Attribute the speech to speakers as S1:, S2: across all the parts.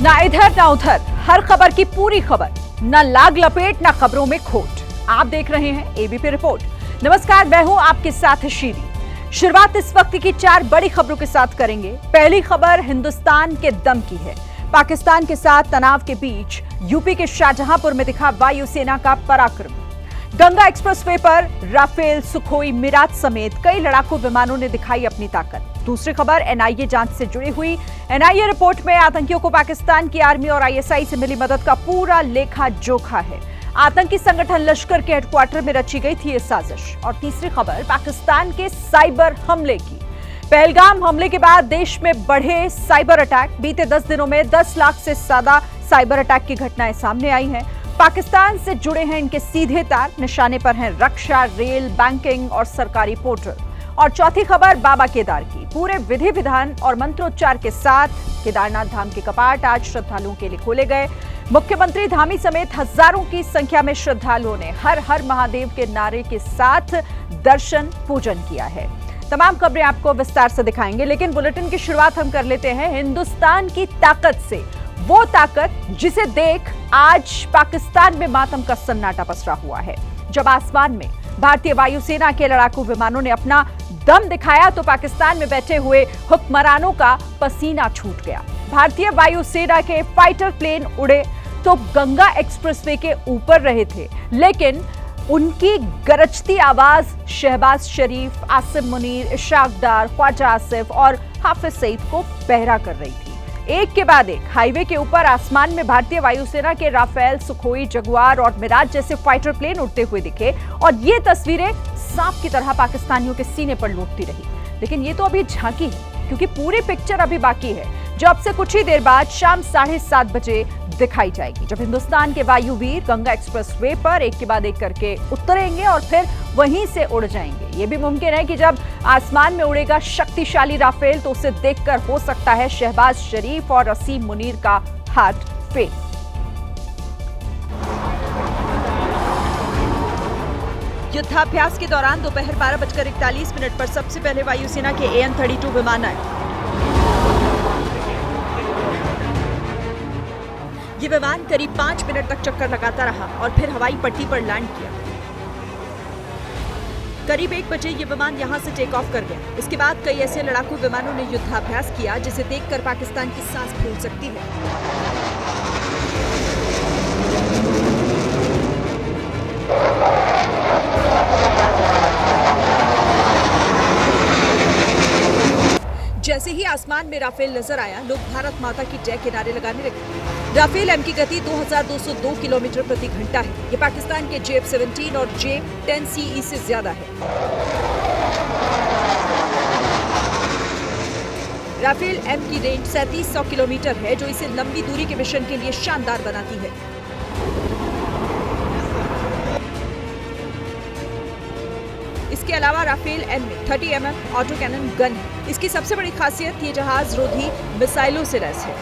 S1: ना इधर ना उधर, हर खबर की पूरी खबर, ना लाग लपेट ना खबरों में खोट। आप देख रहे हैं एबीपी रिपोर्ट। नमस्कार, मैं हूं आपके साथ शीरी। शुरुआत इस वक्त की 4 बड़ी खबरों के साथ करेंगे। पहली खबर हिंदुस्तान के दम की है। पाकिस्तान के साथ तनाव के बीच यूपी के शाहजहांपुर में दिखा वायुसेना का पराक्रम। गंगा एक्सप्रेसवे पर राफेल, सुखोई, मिराज समेत कई लड़ाकू विमानों ने दिखाई अपनी ताकत। दूसरी खबर एनआईए जांच से जुड़ी हुई। एनआईए रिपोर्ट में आतंकियों को पाकिस्तान की आर्मी और आईएसआई से मिली मदद का पूरा लेखा जोखा है। आतंकी संगठन लश्कर के हेडक्वार्टर में रची गई थी ये साजिश। और तीसरी खबर पाकिस्तान के साइबर हमले की। पहलगाम हमले के बाद देश में बढ़े साइबर अटैक। बीते 10 दिनों में 10 लाख से ज्यादा साइबर अटैक की घटनाएं सामने आई हैं। पाकिस्तान से जुड़े हैं इनके सीधे तार। निशाने पर हैं रक्षा, रेल, बैंकिंग और सरकारी पोर्टल। और चौथी खबर बाबा केदार की। पूरे विधि विधान और मंत्रोच्चार के साथ केदारनाथ धाम के कपाट आज श्रद्धालुओं के लिए खोले गए। मुख्यमंत्री धामी समेत हजारों की संख्या में श्रद्धालुओं ने हर हर महादेव के नारे के साथ दर्शन पूजन किया है। तमाम खबरें आपको विस्तार से दिखाएंगे, लेकिन बुलेटिन की शुरुआत हम कर लेते हैं हिंदुस्तान की ताकत से। वो ताकत जिसे देख आज पाकिस्तान में मातम का सन्नाटा पसरा हुआ है। जब आसमान में भारतीय वायुसेना के लड़ाकू विमानों ने अपना दम दिखाया तो पाकिस्तान में बैठे हुए हुक्मरानों का पसीना छूट गया। भारतीय वायुसेना के फाइटर प्लेन उड़े तो गंगा एक्सप्रेसवे के ऊपर रहे थे, लेकिन उनकी गरजती आवाज शहबाज शरीफ, आसिम मुनीर, इशाक डार, ख्वाजा आसिफ और हाफिज सईद को पहरा कर रही थी। एक के बाद एक हाईवे के ऊपर आसमान में भारतीय वायुसेना के राफेल, सुखोई, जगुआर और मिराज जैसे फाइटर प्लेन उड़ते हुए दिखे और ये तस्वीरें सांप की तरह पाकिस्तानियों के सीने पर लौटती रही। लेकिन ये तो अभी झांकी है, क्योंकि पूरी पिक्चर अभी बाकी है, जो अब से कुछ ही देर बाद शाम 7:30 बजे दिखाई जाएगी, जब हिंदुस्तान के वायुवीर गंगा एक्सप्रेसवे पर एक के बाद एक करके उतरेंगे और फिर वहीं से उड़ जाएंगे। ये भी मुमकिन है कि जब आसमान में उड़ेगा शक्तिशाली राफेल तो उसे देखकर हो सकता है शहबाज शरीफ और आसिम मुनीर का हार्ट फेल। युद्धाभ्यास के दौरान दोपहर 12:41 पर सबसे पहले वायुसेना के AN-32 विमान आए। ये विमान करीब 5 मिनट तक चक्कर लगाता रहा और फिर हवाई पट्टी पर लैंड किया। करीब 1 बजे ये विमान यहां से टेक ऑफ कर गया। इसके बाद कई ऐसे लड़ाकू विमानों ने युद्धाभ्यास किया जिसे देखकर पाकिस्तान की सांस फूल सकती है। जैसे ही आसमान में राफेल नजर आया, लोग भारत माता की जय के नारे लगाने लगे। राफेल एम की गति 2202 किलोमीटर प्रति घंटा है। ये पाकिस्तान के JF-17 और JF-10CE से ज्यादा है। राफेल एम की रेंज 3700 किलोमीटर है, जो इसे लंबी दूरी के मिशन के लिए शानदार बनाती है। इसके अलावा राफेल एम में 30 mm ऑटो कैनन गन है। इसकी सबसे बड़ी खासियत ये जहाज रोधी मिसाइलों से लैस है।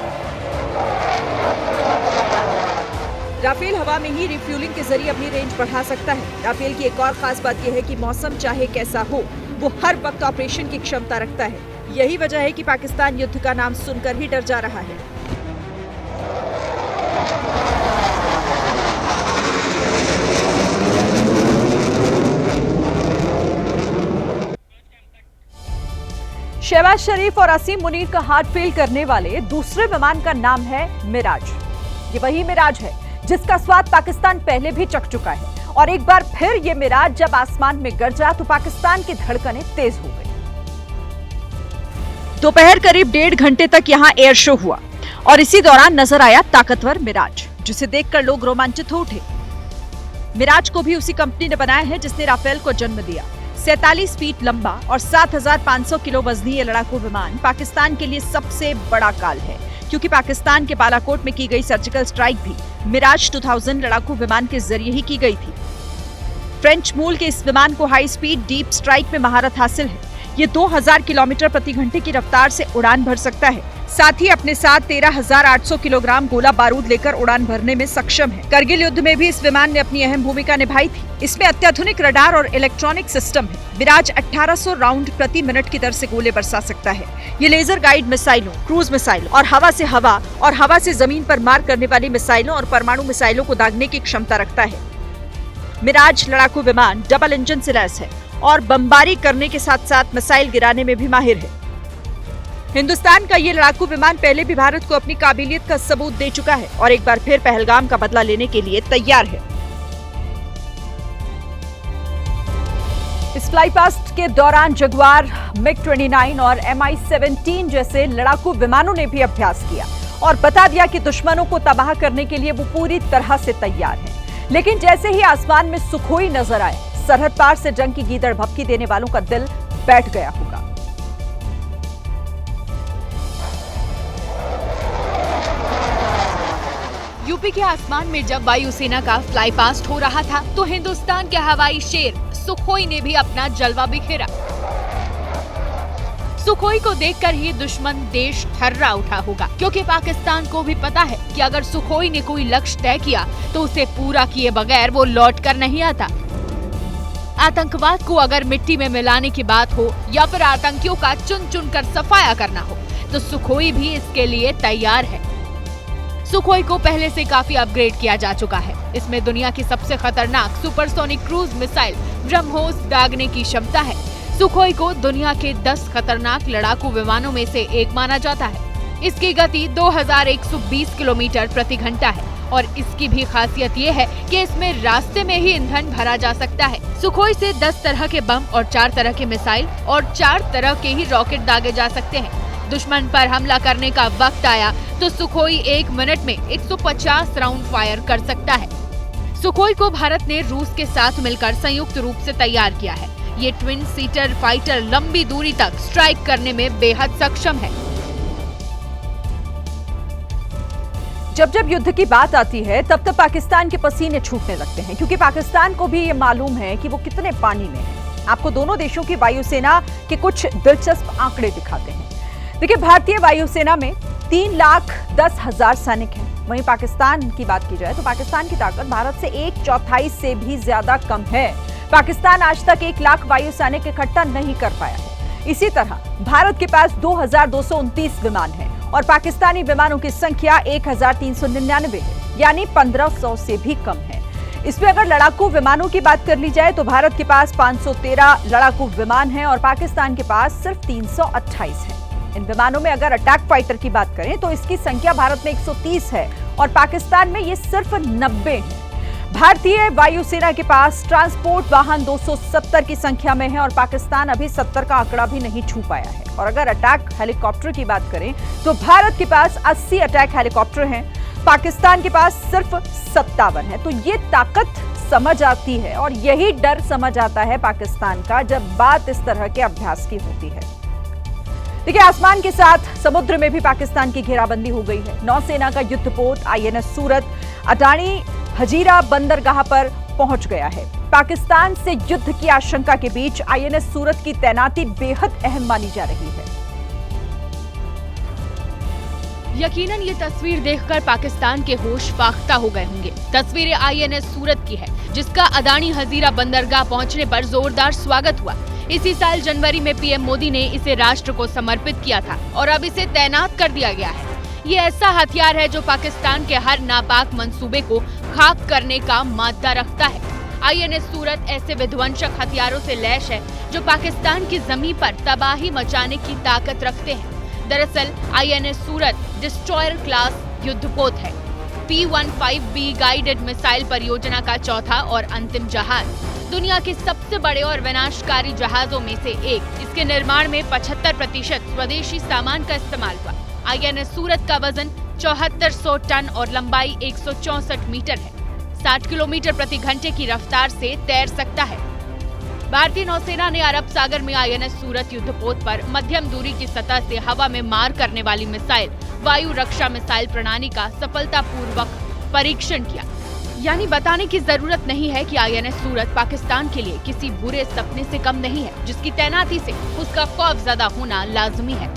S1: राफेल हवा में ही रिफ्यूलिंग के जरिए अपनी रेंज बढ़ा सकता है। राफेल की एक और खास बात यह है कि मौसम चाहे कैसा हो, वो हर वक्त ऑपरेशन की क्षमता रखता है। यही वजह है कि पाकिस्तान युद्ध का नाम सुनकर ही डर जा रहा है। शहबाज शरीफ और आसिम मुनीर का हार्ट फेल करने वाले दूसरे विमान का नाम है मिराज। ये वही मिराज है जिसका स्वाद पाकिस्तान पहले भी चख चुका है। और एक बार फिर ये मिराज जब आसमान में गरजा तो पाकिस्तान की धड़कनें तेज हो गई। दोपहर करीब 1.5 घंटे तक यहां एयर शो हुआ और इसी दौरान नजर आया ताकतवर मिराज, जिसे देखकर लोग रोमांचित हो उठे। मिराज को भी उसी कंपनी ने बनाया है जिसने राफेल को जन्म दिया। 47 फीट लंबा और 7500 किलो वजनी ये लड़ाकू विमान पाकिस्तान के लिए सबसे बड़ा काल है, क्योंकि पाकिस्तान के बालाकोट में की गई सर्जिकल स्ट्राइक भी मिराज 2000 लड़ाकू विमान के जरिए ही की गई थी। फ्रेंच मूल के इस विमान को हाई स्पीड डीप स्ट्राइक में महारत हासिल है। ये 2000 किलोमीटर प्रति घंटे की रफ्तार से उड़ान भर सकता है। साथ ही अपने साथ 13,800 किलोग्राम गोला बारूद लेकर उड़ान भरने में सक्षम है। करगिल युद्ध में भी इस विमान ने अपनी अहम भूमिका निभाई थी। इसमें अत्याधुनिक रडार और इलेक्ट्रॉनिक सिस्टम है। विराज 1800 राउंड प्रति मिनट की दर से गोले बरसा सकता है। ये लेजर गाइड मिसाइलों, क्रूज मिसाइलों और हवा से जमीन पर मार करने वाली मिसाइलों और परमाणु मिसाइलों को दागने की क्षमता रखता है। मिराज लड़ाकू विमान डबल इंजन से लैस है और बमबारी करने के साथ साथ मिसाइल गिराने में भी माहिर है। हिंदुस्तान का ये लड़ाकू विमान पहले भी भारत को अपनी काबिलियत का सबूत दे चुका है और एक बार फिर पहलगाम का बदला लेने के लिए तैयार है। इस फ्लाई पास्ट के दौरान जगुआर, MiG-29 और Mi-17 जैसे लड़ाकू विमानों ने भी अभ्यास किया और बता दिया कि दुश्मनों को तबाह करने के लिए वो पूरी तरह से तैयार हैं। लेकिन जैसे ही आसमान में सुखोई नजर आए, सरहद पार से जंग की गीदड़ भभकी देने वालों का दिल बैठ गया होगा।
S2: यूपी के आसमान में जब वायुसेना का फ्लाई पास्ट हो रहा था तो हिंदुस्तान के हवाई शेर सुखोई ने भी अपना जलवा बिखेरा। सुखोई को देखकर ही दुश्मन देश थर्रा उठा होगा, क्योंकि पाकिस्तान को भी पता है कि अगर सुखोई ने कोई लक्ष्य तय किया तो उसे पूरा किए बगैर वो लौट कर नहीं आता। आतंकवाद को अगर मिट्टी में मिलाने की बात हो या फिर आतंकियों का चुन चुन कर सफाया करना हो तो सुखोई भी इसके लिए तैयार है। सुखोई को पहले से काफी अपग्रेड किया जा चुका है। इसमें दुनिया की सबसे खतरनाक सुपरसोनिक क्रूज मिसाइल ब्रह्मोस दागने की क्षमता है। सुखोई को दुनिया के 10 खतरनाक लड़ाकू विमानों में से एक माना जाता है। इसकी गति 2120 किलोमीटर प्रति घंटा है और इसकी भी खासियत ये है कि इसमें रास्ते में ही ईंधन भरा जा सकता है। सुखोई से 10 तरह के बम और 4 तरह के मिसाइल और 4 तरह के ही रॉकेट दागे जा सकते हैं। दुश्मन पर हमला करने का वक्त आया तो सुखोई 1 मिनट में 150 राउंड फायर कर सकता है। सुखोई को भारत ने रूस के साथ मिलकर संयुक्त रूप से तैयार किया है। ये ट्विन सीटर फाइटर लंबी दूरी तक स्ट्राइक करने में बेहद सक्षम है।
S1: जब जब युद्ध की बात आती है तब तब पाकिस्तान के पसीने छूटने लगते हैं, क्योंकि पाकिस्तान को भी ये मालूम है कि वो कितने पानी में है। आपको दोनों देशों की वायुसेना के कुछ दिलचस्प आंकड़े दिखाते हैं। देखिए, भारतीय वायुसेना में 3,10,000 सैनिक हैं। वहीं पाकिस्तान की बात की जाए तो पाकिस्तान की ताकत भारत से 1/4 से भी ज्यादा कम है। पाकिस्तान आज तक 1 लाख वायु सैनिक इकट्ठा नहीं कर पाया है। इसी तरह भारत के पास 2,229 विमान हैं और पाकिस्तानी विमानों की संख्या 1,399 है, यानी 1,500 से भी कम है। इसमें अगर लड़ाकू विमानों की बात कर ली जाए तो भारत के पास 513 लड़ाकू विमान हैं और पाकिस्तान के पास सिर्फ 328 है। इन विमानों में अगर अटैक फाइटर की बात करें तो इसकी संख्या भारत में 130 है और पाकिस्तान में ये सिर्फ 90 है। भारतीय वायुसेना के पास ट्रांसपोर्ट वाहन 270 की संख्या में है और पाकिस्तान अभी 70 का आंकड़ा भी नहीं छू पाया है। और अगर अटैक हेलीकॉप्टर की बात करें तो भारत के पास 80 अटैक हेलीकॉप्टर हैं, पाकिस्तान के पास सिर्फ 57 है। तो ये ताकत समझ आती है और यही डर समझ आता है पाकिस्तान का जब बात इस तरह के अभ्यास की होती है। देखिए, आसमान के साथ समुद्र में भी पाकिस्तान की घेराबंदी हो गई है। नौसेना का युद्धपोत INS सूरत अडानी हजीरा बंदरगाह पर पहुंच गया है। पाकिस्तान से युद्ध की आशंका के बीच INS सूरत की तैनाती बेहद अहम मानी जा रही है।
S2: यकीनन ये तस्वीर देखकर पाकिस्तान के होश फाख्ता हो गए होंगे। तस्वीरें INS सूरत की है, जिसका अडानी हजीरा बंदरगाह पहुंचने पर जोरदार स्वागत हुआ। इसी साल जनवरी में PM मोदी ने इसे राष्ट्र को समर्पित किया था और अब इसे तैनात कर दिया गया है। ये ऐसा हथियार है जो पाकिस्तान के हर नापाक मंसूबे को खाक करने का मादा रखता है। INS सूरत ऐसे विध्वंसक हथियारों से लैस है जो पाकिस्तान की जमीन पर तबाही मचाने की ताकत रखते हैं। दरअसल INS सूरत डिस्ट्रॉयर क्लास युद्धपोत है। P-15B गाइडेड मिसाइल परियोजना का चौथा और अंतिम जहाज, दुनिया के सबसे बड़े और विनाशकारी जहाजों में से एक। इसके निर्माण में 75% स्वदेशी सामान का इस्तेमाल हुआ। INS सूरत का वजन 7400 टन और लंबाई 164 मीटर है। 60 किलोमीटर प्रति घंटे की रफ्तार से तैर सकता है। भारतीय नौसेना ने अरब सागर में INS सूरत युद्धपोत पर मध्यम दूरी की सतह से हवा में मार करने वाली मिसाइल वायु रक्षा मिसाइल प्रणाली का सफलतापूर्वक परीक्षण किया। यानी बताने की जरूरत नहीं है कि INS सूरत पाकिस्तान के लिए किसी बुरे सपने से कम नहीं है, जिसकी तैनाती से उसका खौफजदा होना लाजमी है।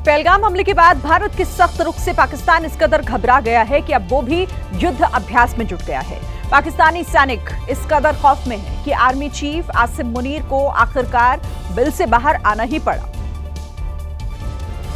S1: पहलगाम हमले के बाद भारत के सख्त रुख से पाकिस्तान इस कदर घबरा गया है कि अब वो भी युद्ध अभ्यास में जुट गया है। पाकिस्तानी सैनिक इस कदर खौफ में है कि आर्मी चीफ आसिम मुनीर को आखिरकार बिल से बाहर आना ही पड़ा।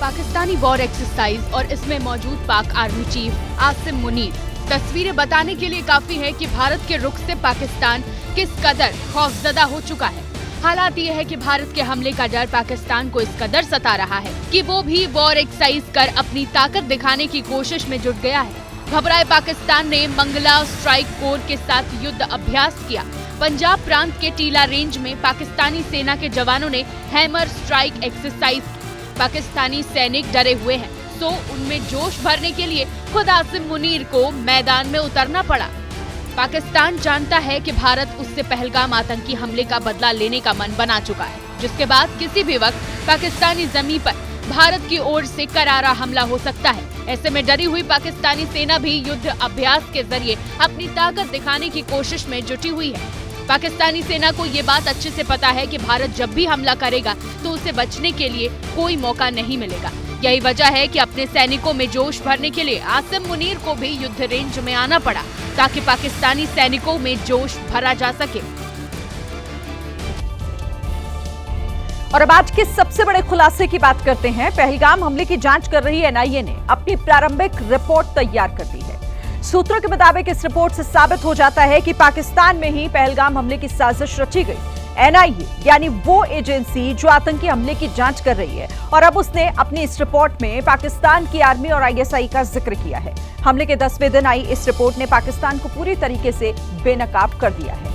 S2: पाकिस्तानी वॉर एक्सरसाइज और इसमें मौजूद पाक आर्मी चीफ आसिम मुनीर तस्वीरें बताने के लिए काफी है कि भारत के रुख से पाकिस्तान किस कदर खौफजदा हो चुका है। हालात ये है कि भारत के हमले का डर पाकिस्तान को इस कदर सता रहा है कि वो भी वॉर एक्सरसाइज कर अपनी ताकत दिखाने की कोशिश में जुट गया है। घबराए पाकिस्तान ने मंगला स्ट्राइक कोर के साथ युद्ध अभ्यास किया। पंजाब प्रांत के टीला रेंज में पाकिस्तानी सेना के जवानों ने हैमर स्ट्राइक एक्सरसाइज की। पाकिस्तानी सैनिक डरे हुए हैं, तो उनमें जोश भरने के लिए खुद आसिम मुनीर को मैदान में उतरना पड़ा। पाकिस्तान जानता है कि भारत उससे पहलगाम आतंकी हमले का बदला लेने का मन बना चुका है, जिसके बाद किसी भी वक्त पाकिस्तानी जमीन पर भारत की ओर से करारा हमला हो सकता है। ऐसे में डरी हुई पाकिस्तानी सेना भी युद्ध अभ्यास के जरिए अपनी ताकत दिखाने की कोशिश में जुटी हुई है। पाकिस्तानी सेना को ये बात अच्छे से पता है कि भारत जब भी हमला करेगा तो उसे बचने के लिए कोई मौका नहीं मिलेगा। यही वजह है कि अपने सैनिकों में जोश भरने के लिए आसिम मुनीर को भी युद्ध रेंज में आना पड़ा, ताकि पाकिस्तानी सैनिकों में जोश भरा जा सके।
S1: और अब आज के सबसे बड़े खुलासे की बात करते हैं। पहलगाम हमले की जांच कर रही एनआईए ने अपनी प्रारंभिक रिपोर्ट तैयार कर दी है। सूत्रों के मुताबिक इस रिपोर्ट से साबित हो जाता है कि पाकिस्तान में ही पहलगाम हमले की साजिश रची गई। एनआईए यानी वो एजेंसी जो आतंकी हमले की जांच कर रही है, और अब उसने अपनी इस रिपोर्ट में पाकिस्तान की आर्मी और आईएसआई का जिक्र किया है। हमले के 10वें दिन आई इस रिपोर्ट ने पाकिस्तान को पूरी तरीके से बेनकाब कर दिया है।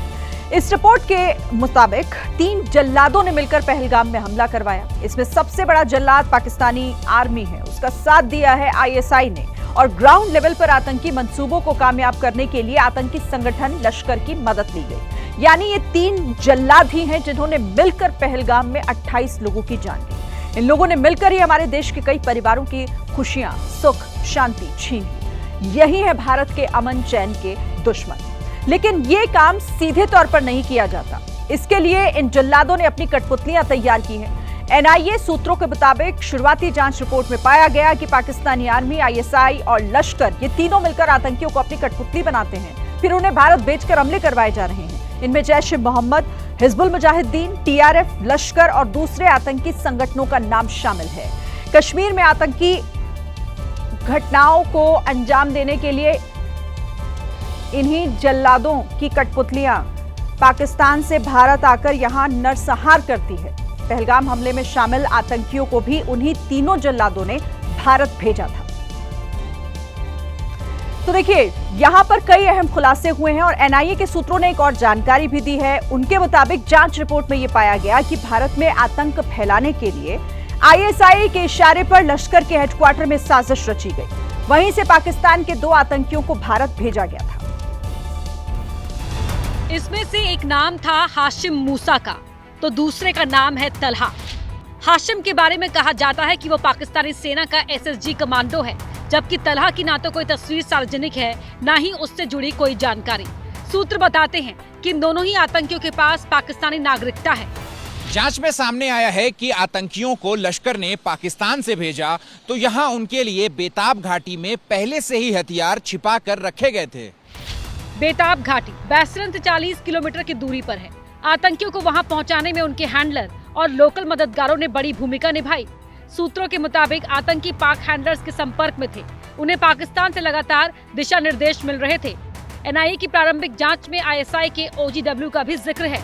S1: इस रिपोर्ट के मुताबिक 3 जल्लादों ने मिलकर पहलगाम में हमला करवाया। इसमें सबसे बड़ा जल्लाद पाकिस्तानी आर्मी है, उसका साथ दिया है आईएसआई ने, और ग्राउंड लेवल पर आतंकी मंसूबों को कामयाब करने के लिए आतंकी संगठन लश्कर की मदद ली गई। यानी ये 3 जल्लाद ही हैं जिन्होंने मिलकर पहलगाम में 28 लोगों की जान ली। इन लोगों ने मिलकर ही हमारे देश के कई परिवारों की खुशियां, सुख, शांति छीन ली। यही है भारत के अमन चैन के दुश्मन। लेकिन ये काम सीधे तौर पर नहीं किया जाता। इसके लिए इन जल्लादों ने अपनी कठपुतलियां तैयार की हैं। एनआईए सूत्रों के मुताबिक शुरुआती जांच रिपोर्ट में पाया गया कि पाकिस्तानी आर्मी, आईएसआई और लश्कर ये तीनों मिलकर आतंकियों को अपनी कठपुतली बनाते हैं, फिर उन्हें भारत भेजकर हमले करवाए जा रहे हैं। इनमें जैश ए मोहम्मद, हिजबुल मुजाहिदीन, टीआरएफ, लश्कर और दूसरे आतंकी संगठनों का नाम शामिल है। कश्मीर में आतंकी घटनाओं को अंजाम देने के लिए इन्हीं जल्लादों की कठपुतलियां पाकिस्तान से भारत आकर यहां नरसंहार करती है। पहलगाम हमले में शामिल आतंकियों को भी उन्हीं तीनों जल्लादों ने भारत भेजा था। तो देखिए, यहां पर कई अहम खुलासे हुए हैं और एनआईए के सूत्रों ने एक और जानकारी भी दी है। उनके मुताबिक जांच रिपोर्ट में यह पाया गया कि भारत में आतंक फैलाने के लिए आईएसआई के इशारे पर लश्कर के हेडक्वार्टर में साजिश रची गई। वहीं से पाकिस्तान के 2 आतंकियों को भारत भेजा गया था।
S3: इसमें से एक नाम था हाशिम मूसा का, तो दूसरे का नाम है तलहा। हाशिम के बारे में कहा जाता है कि वो पाकिस्तानी सेना का एसएसजी कमांडो है, जबकि तलहा की ना तो कोई तस्वीर सार्वजनिक है, ना ही उससे जुड़ी कोई जानकारी। सूत्र बताते हैं कि इन दोनों ही आतंकियों के पास पाकिस्तानी नागरिकता है।
S4: जांच में सामने आया है कि आतंकियों को लश्कर ने पाकिस्तान से भेजा तो यहाँ उनके लिए बेताब घाटी में पहले से ही हथियार छिपा कर रखे गए थे।
S3: बेताब घाटी बैसरन से 40 किलोमीटर की दूरी पर है। आतंकियों को वहां पहुंचाने में उनके हैंडलर और लोकल मददगारों ने बड़ी भूमिका निभाई। सूत्रों के मुताबिक आतंकी पाक हैंडलर्स के संपर्क में थे। उन्हें पाकिस्तान से लगातार दिशा निर्देश मिल रहे थे। एनआईए की प्रारंभिक जांच में आईएसआई के ओजीडब्ल्यू का भी जिक्र है।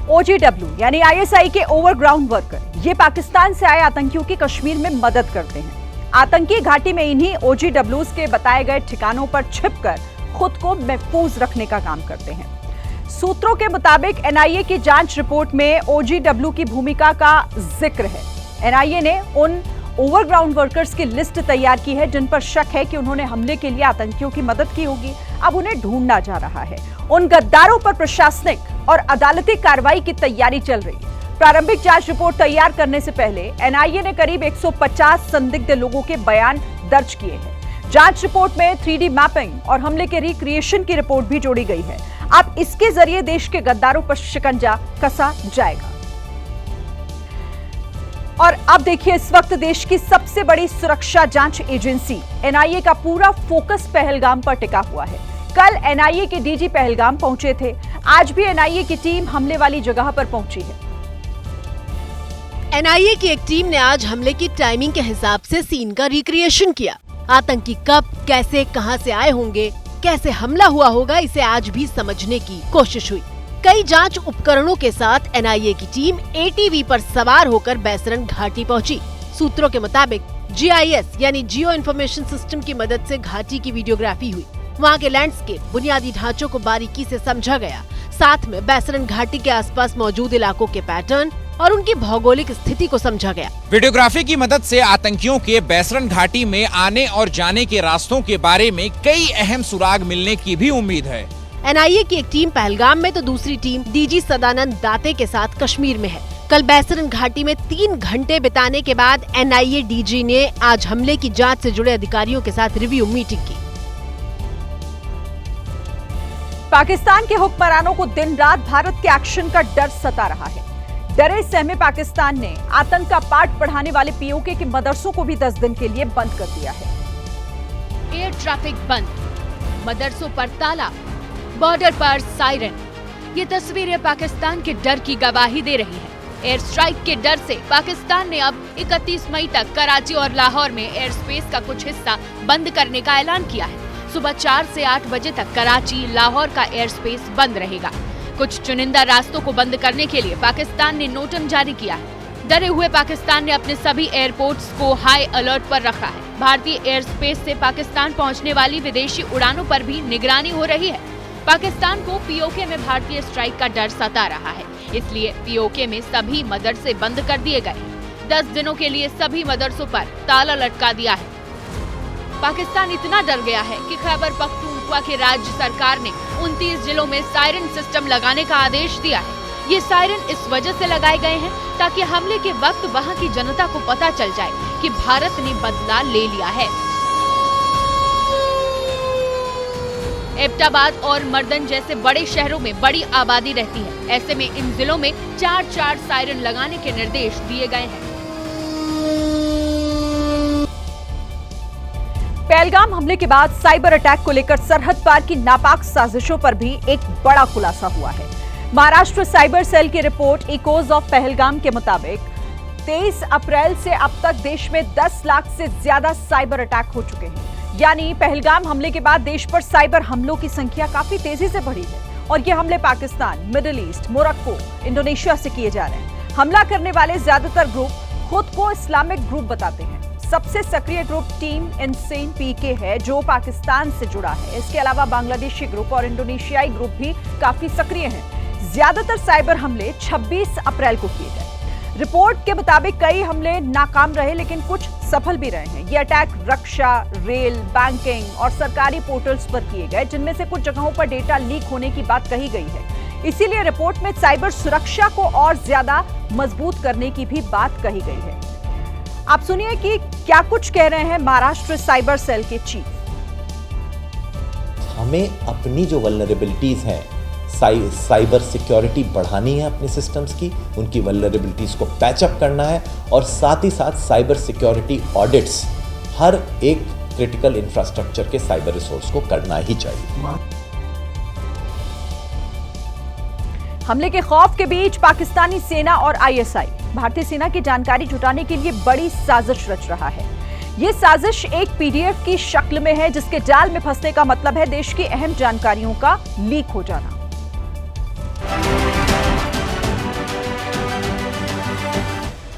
S1: ओजीडब्ल्यू यानी आईएसआई के ओवरग्राउंड वर्कर, ये पाकिस्तान से आए आतंकियों की कश्मीर में मदद करते हैं। आतंकी घाटी में इन्हीं ओजीडब्ल्यूज के बताए गए ठिकानों पर छिपकर खुद को महफूज रखने का काम करते हैं। सूत्रों के मुताबिक एनआईए की जांच रिपोर्ट में ओजीडब्ल्यू की भूमिका का जिक्र है। एनआईए ने उन ओवरग्राउंड वर्कर्स की लिस्ट तैयार की है जिन पर शक है कि उन्होंने हमले के लिए आतंकियों की मदद की होगी। अब उन्हें ढूंढना जा रहा है। उन गद्दारों पर प्रशासनिक और अदालती कार्रवाई की तैयारी चल रही है। प्रारंभिक जांच रिपोर्ट तैयार करने से पहले एनआईए ने करीब 150 संदिग्ध लोगों के बयान दर्ज किए हैं। जांच रिपोर्ट में 3D मैपिंग और हमले के रिक्रिएशन की रिपोर्ट भी जोड़ी गई है। अब इसके जरिए देश के गद्दारों पर शिकंजा कसा जाएगा। और अब देखिए, इस वक्त देश की सबसे बड़ी सुरक्षा जांच एजेंसी एनआईए का पूरा फोकस पहलगाम पर टिका हुआ है। कल एनआईए के डीजी पहलगाम पहुंचे थे, आज भी एनआईए की टीम हमले वाली जगह पर पहुंची है।
S5: एनआईए की एक टीम ने आज हमले की टाइमिंग के हिसाब से सीन का रिक्रिएशन किया। आतंकी कब, कैसे, कहां से आए होंगे, कैसे हमला हुआ होगा, इसे आज भी समझने की कोशिश हुई। कई जांच उपकरणों के साथ एनआईए की टीम एटीवी पर सवार होकर बैसरन घाटी पहुंची। सूत्रों के मुताबिक जीआईएस यानी जियो इन्फॉर्मेशन सिस्टम की मदद से घाटी की वीडियोग्राफी हुई। वहां के लैंडस्केप, बुनियादी ढांचों को बारीकी से समझा गया। साथ में बैसरन घाटी के आसपास मौजूद इलाकों के पैटर्न और उनकी भौगोलिक स्थिति को समझा गया।
S4: वीडियोग्राफी की मदद से आतंकियों के बैसरन घाटी में आने और जाने के रास्तों के बारे में कई अहम सुराग मिलने की भी उम्मीद है।
S5: एनआईए की एक टीम पहलगाम में तो दूसरी टीम डीजी सदानंद दाते के साथ कश्मीर में है। कल बैसरन घाटी में 3 घंटे बिताने के बाद एनआईए डीजी ने आज हमले की जांच से जुड़े अधिकारियों के साथ रिव्यू मीटिंग की।
S1: पाकिस्तान के हुक्मरानों को दिन रात भारत के एक्शन का डर सता रहा है। डरे सहमे पाकिस्तान ने आतंक का पाठ पढ़ाने वाले पीओके के मदरसों को भी 10 दिन के लिए बंद कर दिया है।
S2: एयर ट्रैफिक बंद, मदरसों पर ताला, बॉर्डर पर सायरन। ये तस्वीरें पाकिस्तान के डर की गवाही दे रही हैं। एयर स्ट्राइक के डर से पाकिस्तान ने अब 31 मई तक कराची और लाहौर में एयर स्पेस का कुछ हिस्सा बंद करने का ऐलान किया है। सुबह 4 से 8 बजे तक कराची, लाहौर का एयर स्पेस बंद रहेगा। कुछ चुनिंदा रास्तों को बंद करने के लिए पाकिस्तान ने नोटम जारी किया है। डरे हुए पाकिस्तान ने अपने सभी एयरपोर्ट्स को हाई अलर्ट पर रखा है। भारतीय एयर स्पेस से पाकिस्तान पहुंचने वाली विदेशी उड़ानों पर भी निगरानी हो रही है। पाकिस्तान को पीओके में भारतीय स्ट्राइक का डर सता रहा है, इसलिए पीओके में सभी मदरसे बंद कर दिए गए। 10 दिनों के लिए सभी मदरसों पर ताला लटका दिया है। पाकिस्तान इतना डर गया है कि खैबर पख्तूनख्वा की राज्य सरकार ने 29 जिलों में सायरन सिस्टम लगाने का आदेश दिया है। ये सायरन इस वजह से लगाए गए हैं ताकि हमले के वक्त वहां की जनता को पता चल जाए कि भारत ने बदला ले लिया है। एबटाबाद और मर्दन जैसे बड़े शहरों में बड़ी आबादी रहती है। ऐसे में इन जिलों में 4-4 सायरन लगाने के निर्देश दिए गए हैं।
S1: पहलगाम हमले के बाद साइबर अटैक को लेकर सरहद पार की नापाक साजिशों पर भी एक बड़ा खुलासा हुआ है। महाराष्ट्र साइबर सेल की रिपोर्ट इकोज ऑफ पहलगाम के मुताबिक 23 अप्रैल से अब तक देश में 10 लाख से ज्यादा साइबर अटैक हो चुके हैं। यानी पहलगाम हमले के बाद देश पर साइबर हमलों की संख्या काफी तेजी से बढ़ी है और ये हमले Pakistan, middle east, Morocco, Indonesia से किए जा रहे हैं। हमला करने वाले ज्यादातर ग्रुप खुद को इस्लामिक ग्रुप बताते हैं। सबसे सक्रिय ग्रुप टीम इनसेन पीके है जो पाकिस्तान से जुड़ा है। इसके अलावा बांग्लादेशी ग्रुप और इंडोनेशियाई ग्रुप भी काफी सक्रिय हैं। ज्यादातर साइबर हमले 26 अप्रैल को किए गए। रिपोर्ट के मुताबिक कई हमले नाकाम रहे लेकिन कुछ सफल भी रहे हैं। ये अटैक रक्षा, रेल, बैंकिंग और सरकारी पोर्टल्स पर किए गए, जिनमें से कुछ जगहों पर डेटा लीक होने की बात कही गई है। इसीलिए रिपोर्ट में साइबर सुरक्षा को और ज्यादा मजबूत करने की भी बात कही गई है। आप सुनिए कि क्या कुछ कह रहे हैं महाराष्ट्र साइबर सेल के चीफ।
S6: हमें अपनी जो वल्नरेबिलिटीज हैं, साइबर सिक्योरिटी बढ़ानी है अपने सिस्टम्स की, उनकी वल्नरेबिलिटीज को पैचअप करना है और साथ ही साथ साइबर सिक्योरिटी ऑडिट्स हर एक क्रिटिकल इंफ्रास्ट्रक्चर के साइबर रिसोर्स को करना ही चाहिए।
S1: हमले के खौफ के बीच पाकिस्तानी सेना और आईएसआई भारतीय सेना की जानकारी जुटाने के लिए बड़ी साजिश रच रहा है। ये साजिश एक पीडीएफ की शक्ल में है जिसके जाल में फंसने का मतलब है देश की अहम जानकारियों का लीक हो जाना।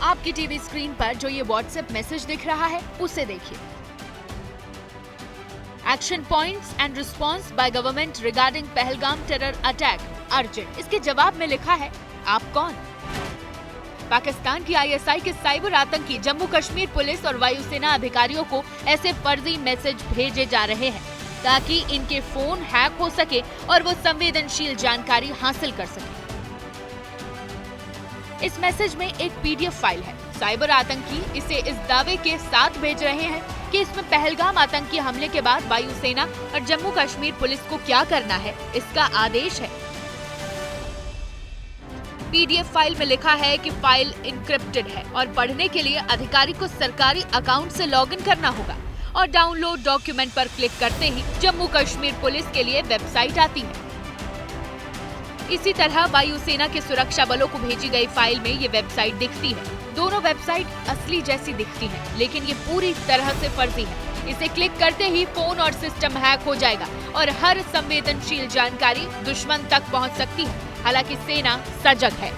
S2: आपकी टीवी स्क्रीन पर जो ये व्हाट्सएप मैसेज दिख रहा है उसे देखिए। Action points and response by government regarding Pahalgam terror attack urgent. इसके जवाब में लिखा है आप कौन। पाकिस्तान की आईएसआई के साइबर आतंकी जम्मू कश्मीर पुलिस और वायुसेना अधिकारियों को ऐसे फर्जी मैसेज भेजे जा रहे हैं ताकि इनके फोन हैक हो सके और वो संवेदनशील जानकारी हासिल कर सके। इस मैसेज में एक पीडीएफ फाइल है। साइबर आतंकी इसे इस दावे के साथ भेज रहे हैं कि इसमें पहलगाम आतंकी हमले के बाद वायुसेना और जम्मू कश्मीर पुलिस को क्या करना है इसका आदेश है। PDF फाइल में लिखा है कि फाइल इनक्रिप्टेड है और पढ़ने के लिए अधिकारी को सरकारी अकाउंट से लॉगिन करना होगा और डाउनलोड डॉक्यूमेंट पर क्लिक करते ही जम्मू कश्मीर पुलिस के लिए वेबसाइट आती है। इसी तरह वायुसेना के सुरक्षा बलों को भेजी गई फाइल में ये वेबसाइट दिखती है। दोनों वेबसाइट असली जैसी दिखती हैं, लेकिन ये पूरी तरह से फर्जी है। इसे क्लिक करते ही फोन और सिस्टम हैक हो जाएगा और हर संवेदनशील जानकारी दुश्मन तक पहुंच सकती है। हालांकि सेना सजग है।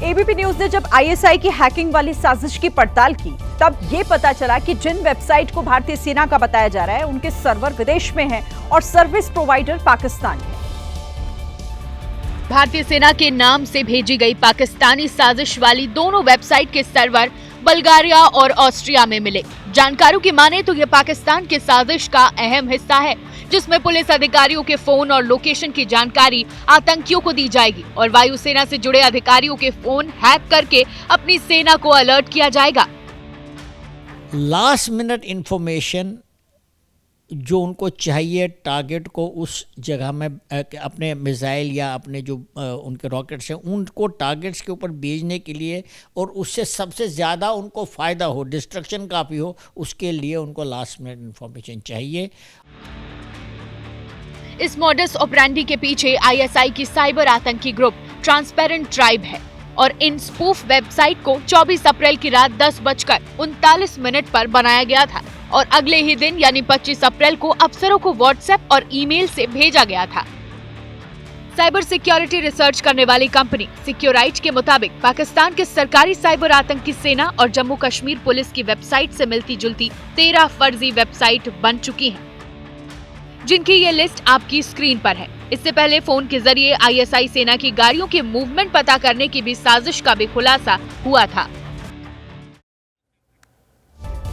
S1: एबीपी न्यूज ने जब आईएसआई की हैकिंग वाली साजिश की पड़ताल की, तब ये पता चला कि जिन वेबसाइट को भारतीय सेना का बताया जा रहा है, उनके सर्वर विदेश में हैं और सर्विस प्रोवाइडर पाकिस्तान है।
S2: भारतीय सेना के नाम से भेजी गई पाकिस्तानी साजिश वाली दोनों वेबसाइट के सर्वर बल्गारिया और ऑस्ट्रिया में मिले। जानकारों की माने तो ये पाकिस्तान के साजिश का अहम हिस्सा है, जिसमें पुलिस अधिकारियों के फोन और लोकेशन की जानकारी आतंकियों को दी जाएगी और वायुसेना से जुड़े अधिकारियों के फोन हैक करके अपनी सेना को अलर्ट किया जाएगा।
S7: लास्ट मिनट इंफॉर्मेशन जो उनको चाहिए टारगेट को उस जगह में अपने मिसाइल या अपने जो उनके रॉकेट्स हैं उनको टारगेट्स के ऊपर भेजने के लिए और उससे सबसे ज़्यादा उनको फ़ायदा हो, डिस्ट्रक्शन काफ़ी हो, उसके लिए उनको लास्ट मिनट इंफॉर्मेशन चाहिए।
S2: इस मॉडस ऑपरेंडी के पीछे आईएसआई की साइबर आतंकी ग्रुप ट्रांसपेरेंट ट्राइब है और इन स्पूफ वेबसाइट को 24 अप्रैल की रात 10:39 पर बनाया गया था और अगले ही दिन यानी 25 अप्रैल को अफसरों को व्हाट्सएप और ईमेल से भेजा गया था। साइबर सिक्योरिटी रिसर्च करने वाली कंपनी सिक्योराइट के मुताबिक पाकिस्तान के सरकारी साइबर आतंकी सेना और जम्मू कश्मीर पुलिस की वेबसाइट से मिलती जुलती 13 फर्जी वेबसाइट बन चुकी हैं, जिनकी ये लिस्ट आपकी स्क्रीन पर है। इससे पहले फोन के जरिए आईएसआई सेना की गाड़ियों के मूवमेंट पता करने की भी साजिश का भी खुलासा हुआ था।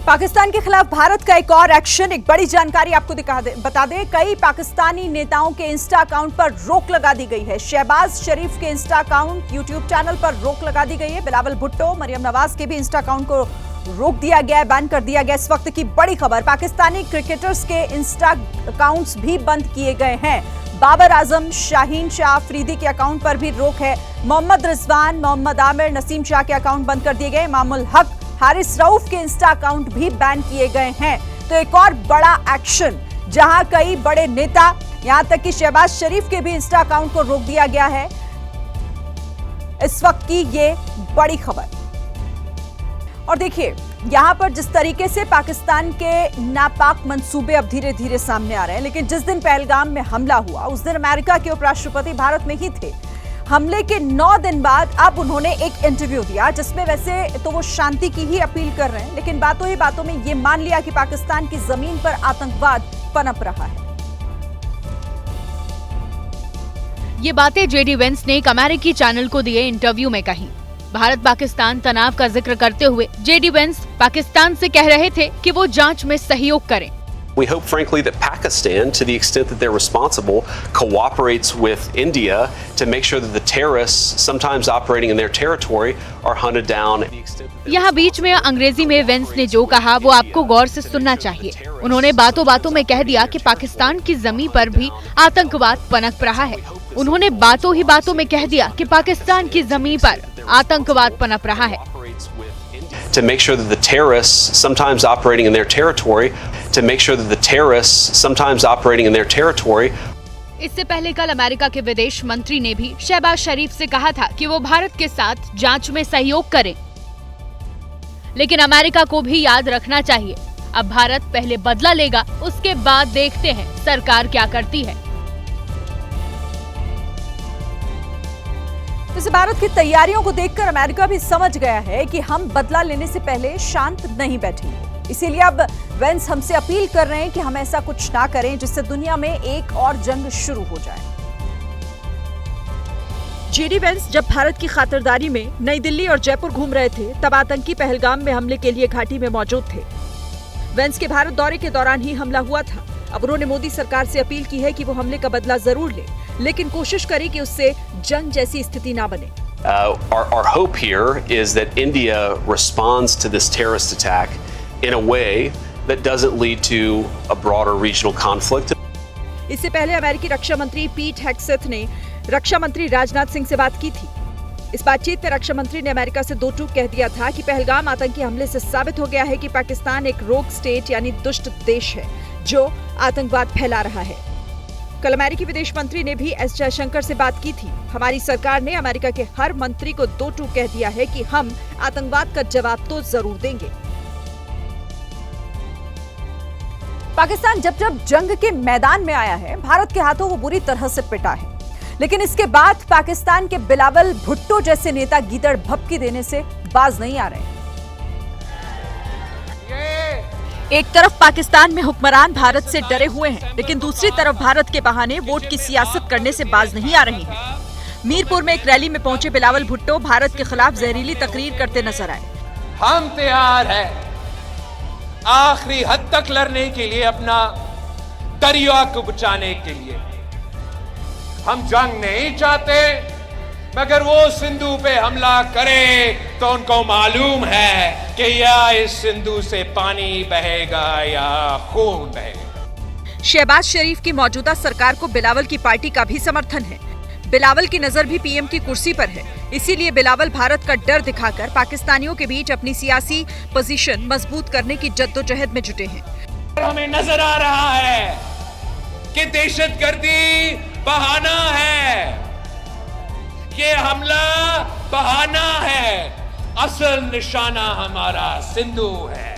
S1: पाकिस्तान के खिलाफ भारत का एक और एक्शन, एक बड़ी जानकारी आपको बता दें। कई पाकिस्तानी नेताओं के इंस्टा अकाउंट पर रोक लगा दी गई है। शहबाज शरीफ के इंस्टा अकाउंट, यूट्यूब चैनल पर रोक लगा दी गई है। बिलावल भुट्टो, मरियम नवाज के भी इंस्टा अकाउंट को रोक दिया गया है, बैन कर दिया गया। इस वक्त की बड़ी खबर, पाकिस्तानी क्रिकेटर्स के इंस्टा अकाउंट्स भी बंद किए गए हैं। बाबर आजम, शाहीन शाह अफरीदी के अकाउंट पर भी रोक है। मोहम्मद रिजवान, मोहम्मद आमिर, नसीम शाह के अकाउंट बंद कर दिए गए। मामुल हक, हारिस रऊफ के इंस्टा अकाउंट भी बैन किए गए हैं। तो एक और बड़ा एक्शन, जहां कई बड़े नेता, यहां तक कि शहबाज शरीफ के भी इंस्टा अकाउंट को रोक दिया गया है। इस वक्त की ये बड़ी खबर। और देखिए, यहां पर जिस तरीके से पाकिस्तान के नापाक मंसूबे अब धीरे धीरे सामने आ रहे हैं, लेकिन जिस दिन पहलगाम में हमला हुआ उस दिन अमेरिका के उपराष्ट्रपति भारत में ही थे। हमले के 9 दिन बाद अब उन्होंने एक इंटरव्यू दिया, जिसमें वैसे तो वो शांति की ही अपील कर रहे हैं, लेकिन बातों ही बातों में ये मान लिया कि पाकिस्तान की जमीन पर आतंकवाद पनप रहा है।
S2: ये बातें जेडी वेंस ने एक अमेरिकी चैनल को दिए इंटरव्यू में कही। भारत पाकिस्तान तनाव का जिक्र करते हुए जेडी वेंस पाकिस्तान से कह रहे थे कि वो जांच में सहयोग करें।
S8: We hope, frankly, that Pakistan, to the extent that they're responsible, cooperates with India to make sure that the terrorists, sometimes operating in their territory, are hunted down.
S2: यहाँ बीच में अंग्रेजी में वेंस ने जो कहा वो आपको गौर से सुनना चाहिए। उन्होंने बातों बातों में कह दिया कि पाकिस्तान की जमीन पर भी आतंकवाद पनप रहा है। उन्होंने बातों ही बातों में कह दिया कि पाकिस्तान की जमीन पर आतंकवाद पनप रहा है।
S8: To make sure that the terrorists, sometimes operating in their territory, to make sure that the terrorists, sometimes operating in their territory.
S2: इससे पहले कल अमेरिका के विदेश मंत्री ने भी शहबाज शरीफ से कहा था कि वो भारत के साथ जांच में सहयोग करें, लेकिन अमेरिका को भी याद रखना चाहिए, अब भारत पहले बदला लेगा, उसके बाद देखते हैं सरकार क्या करती है।
S1: इस भारत की तैयारियों को देखकर अमेरिका भी समझ गया है कि हम बदला लेने से पहले शांत नहीं बैठेंगे। इसीलिए अब वेंस हमसे अपील कर रहे हैं कि हम ऐसा कुछ ना करें जिससे दुनिया में एक और जंग शुरू हो जाए। जेडी वेंस जब भारत की खातिरदारी में नई दिल्ली और जयपुर घूम रहे थे, तब आतंकी पहलगाम में हमले के लिए घाटी में मौजूद थे। वेंस के भारत दौरे के दौरान ही हमला हुआ था। अब उन्होंने मोदी सरकार से अपील की है कि वो हमले का बदला जरूर ले, लेकिन कोशिश करे कि उससे जंग जैसी स्थिति ना बने।
S8: Our hope here is that India responds to this terrorist attack in a way that doesn't lead to a broader regional conflict.
S1: इससे पहले अमेरिकी रक्षा मंत्री पीट हेग्सेथ ने रक्षा मंत्री राजनाथ सिंह से बात की थी। इस बातचीत में रक्षा मंत्री ने अमेरिका से दो टूक कह दिया था कि पहलगाम आतंकी हमले से साबित हो गया है कि पाकिस्तान एक रोग स्टेट यानी दुष्ट देश है जो आतंकवाद फैला रहा है। कल अमेरिकी विदेश मंत्री ने भी एस जयशंकर से बात की थी। हमारी सरकार ने अमेरिका के हर मंत्री को दो टूक कह दिया है कि हम आतंकवाद का जवाब तो जरूर देंगे। पाकिस्तान जब जब जंग के मैदान में आया है, भारत के हाथों वो बुरी तरह से पिटा है, लेकिन इसके बाद पाकिस्तान के बिलावल भुट्टो जैसे नेता गीदड़ भपकी देने से बाज नहीं आ रहे। एक तरफ पाकिस्तान में हुक्मरान भारत से डरे हुए हैं, लेकिन दूसरी तरफ भारत के बहाने वोट की सियासत करने से बाज नहीं आ रही हैं। मीरपुर में एक रैली में पहुंचे बिलावल भुट्टो भारत के खिलाफ जहरीली तकरीर करते नजर आए।
S9: हम तैयार हैं आखिरी हद तक लड़ने के लिए, अपना दरिया को बचाने के लिए। हम जंग नहीं चाहते, मगर वो सिंधु पे हमला करे तो उनको मालूम है कि या इस सिंधु से पानी बहेगा या खून बहेगा।
S1: शहबाज शरीफ की मौजूदा सरकार को बिलावल की पार्टी का भी समर्थन है। बिलावल की नजर भी पीएम की कुर्सी पर है, इसीलिए बिलावल भारत का डर दिखाकर पाकिस्तानियों के बीच अपनी सियासी पोजीशन मजबूत करने की जद्दोजहद में जुटे हैं।
S9: हमें नजर आ रहा है कि दहशतगर्दी बहाना है, ये हमला बहाना है, असल निशाना हमारा सिंधु है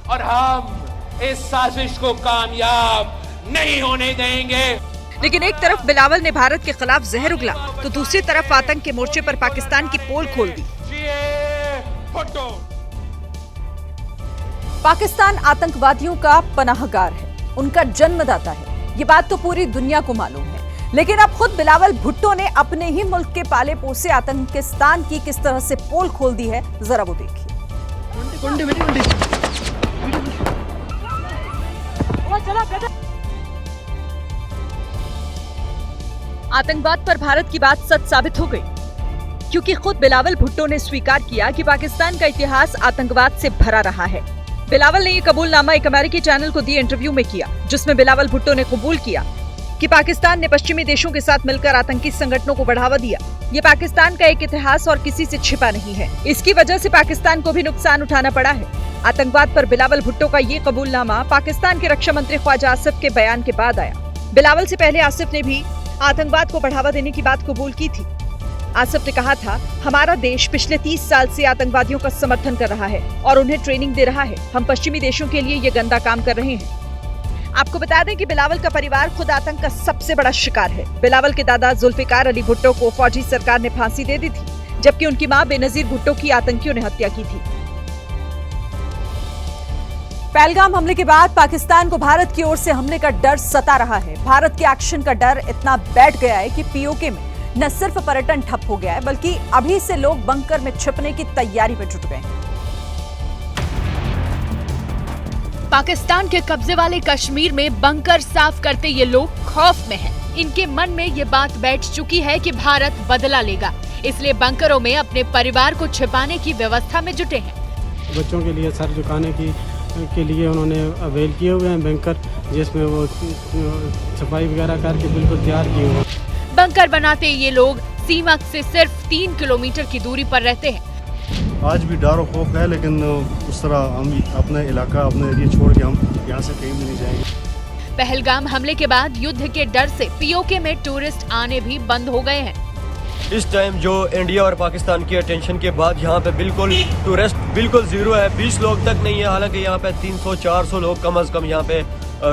S9: और हम इस साजिश को कामयाब नहीं होने देंगे।
S1: लेकिन एक तरफ बिलावल ने भारत के खिलाफ जहर उगला तो दूसरी तरफ आतंक के मोर्चे पर पाकिस्तान की पोल खोल दी। पाकिस्तान आतंकवादियों का पनाहगार है, उनका जन्मदाता है, ये बात तो पूरी दुनिया को मालूम है। लेकिन अब खुद बिलावल भुट्टो ने अपने ही मुल्क के पाले पोसे आतंकिस्तान की किस तरह से पोल खोल दी है, जरा वो देखिए। आतंकवाद पर भारत की बात सच साबित हो गई, क्योंकि खुद बिलावल भुट्टो ने स्वीकार किया कि पाकिस्तान का इतिहास आतंकवाद से भरा रहा है। बिलावल ने ये कबूलनामा एक अमेरिकी चैनल को दिए इंटरव्यू में किया, जिसमें बिलावल भुट्टो ने कबूल किया कि पाकिस्तान ने पश्चिमी देशों के साथ मिलकर आतंकी संगठनों को बढ़ावा दिया। ये पाकिस्तान का एक इतिहास और किसी से छिपा नहीं है, इसकी वजह से पाकिस्तान को भी नुकसान उठाना पड़ा है। आतंकवाद पर बिलावल भुट्टो का ये कबूलनामा पाकिस्तान के रक्षा मंत्री ख्वाजा आसिफ के बयान के बाद आया। बिलावल से पहले आसिफ ने भी आतंकवाद को बढ़ावा देने की बात कबूल की थी। आसिफ ने कहा था, हमारा देश पिछले 30 साल से आतंकवादियों का समर्थन कर रहा है और उन्हें ट्रेनिंग दे रहा है। हम पश्चिमी देशों के लिए ये गंदा काम कर रहे हैं। आपको बता दें कि बिलावल का परिवार खुद आतंक का सबसे बड़ा शिकार है। बिलावल के दादा जुल्फिकार अली भुट्टो को फौजी सरकार ने फांसी दे दी थी, जबकि उनकी मां बेनजीर भुट्टो की आतंकियों ने हत्या की थी। पहलगाम हमले के बाद पाकिस्तान को भारत की ओर से हमले का डर सता रहा है। भारत के एक्शन का डर इतना बैठ गया है कि पीओके में न सिर्फ पर्यटन ठप हो गया है, बल्कि अभी से लोग बंकर में छिपने की तैयारी में जुट गए हैं।
S2: पाकिस्तान के कब्जे वाले कश्मीर में बंकर साफ करते ये लोग खौफ में हैं। इनके मन में ये बात बैठ चुकी है कि भारत बदला लेगा, इसलिए बंकरों में अपने परिवार को छिपाने की व्यवस्था में जुटे हैं।
S10: बच्चों के लिए सर झुकाने के लिए उन्होंने अवेल किए हुए हैं बंकर, जिसमें वो सफाई वगैरह करके बिल्कुल तैयार किए हुए।
S2: बंकर बनाते ये लोग सीमा से सिर्फ 3 किलोमीटर की दूरी पर रहते हैं।
S11: आज भी डर और खौफ है, लेकिन उस तरह हम अपना इलाका, अपना एरिया छोड़ के हम यहाँ से कहीं भी नहीं जाएंगे।
S2: पहलगाम हमले के बाद युद्ध के डर से पीओके में टूरिस्ट आने भी बंद हो गए हैं।
S12: इस टाइम जो इंडिया और पाकिस्तान की अटेंशन के बाद यहाँ पे बिल्कुल टूरिस्ट बिल्कुल जीरो है, 20 लोग तक नहीं है। हालांकि यहाँ पे 300-400 लोग कम से कम यहाँ पे